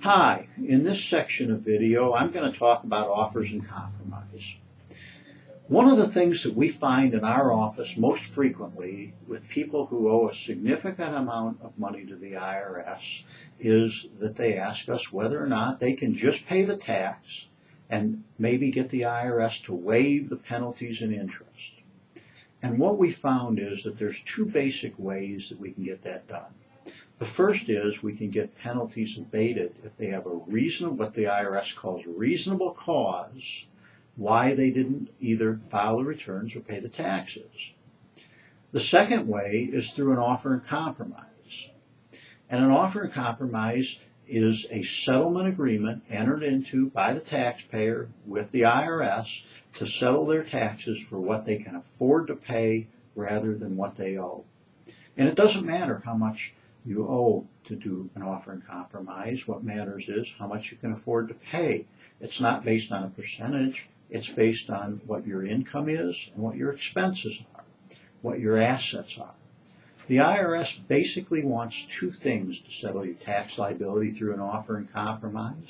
Hi, in this section of video, I'm going to talk about offers and compromise. One of the things that we find in our office most frequently with people who owe a significant amount of money to the IRS is that they ask us whether or not they can just pay the tax and maybe get the IRS to waive the penalties and interest. And what we found is that there's two basic ways that we can get that done. The first is we can get penalties abated if they have what the IRS calls reasonable cause why they didn't either file the returns or pay the taxes. The second way is through an offer and compromise. And an offer and compromise is a settlement agreement entered into by the taxpayer with the IRS to settle their taxes for what they can afford to pay rather than what they owe. And it doesn't matter how much you owe to do an offer and compromise. What matters is how much you can afford to pay. It's not based on a percentage. It's based on what your income is and what your expenses are, what your assets are. The IRS basically wants two things to settle your tax liability through an offer and compromise.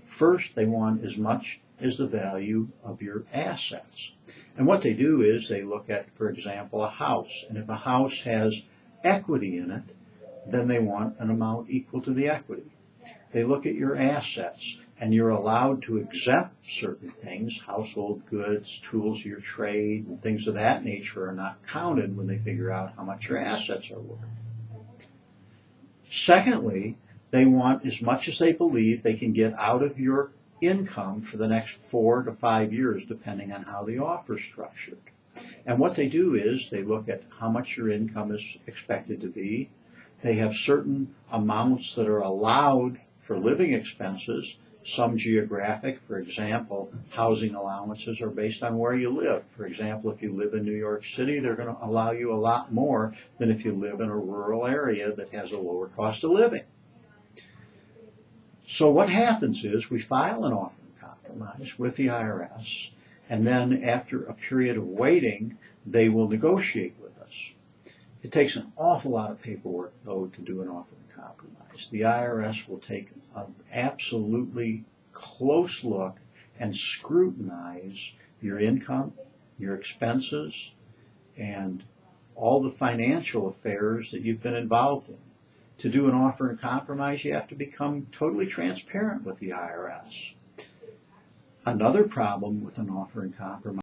First, they want as much as the value of your assets. And what they do is they look at, for example, a house. And if a house has equity in it, then they want an amount equal to the equity. They look at your assets, and you're allowed to exempt certain things, household goods, tools of your trade, and things of that nature are not counted when they figure out how much your assets are worth. Secondly, they want as much as they believe they can get out of your income for the next 4 to 5 years, depending on how the offer is structured. And what they do is they look at how much your income is expected to be. They have certain amounts that are allowed for living expenses, some geographic. For example, housing allowances are based on where you live. For example, if you live in New York City, they're going to allow you a lot more than if you live in a rural area that has a lower cost of living. So what happens is we file an offer and compromise with the IRS, and then after a period of waiting, they will negotiate with us. It takes an awful lot of paperwork, though, to do an offer and compromise. The IRS will take an absolutely close look and scrutinize your income, your expenses, and all the financial affairs that you've been involved in. To do an offer and compromise, you have to become totally transparent with the IRS. Another problem with an offer and compromise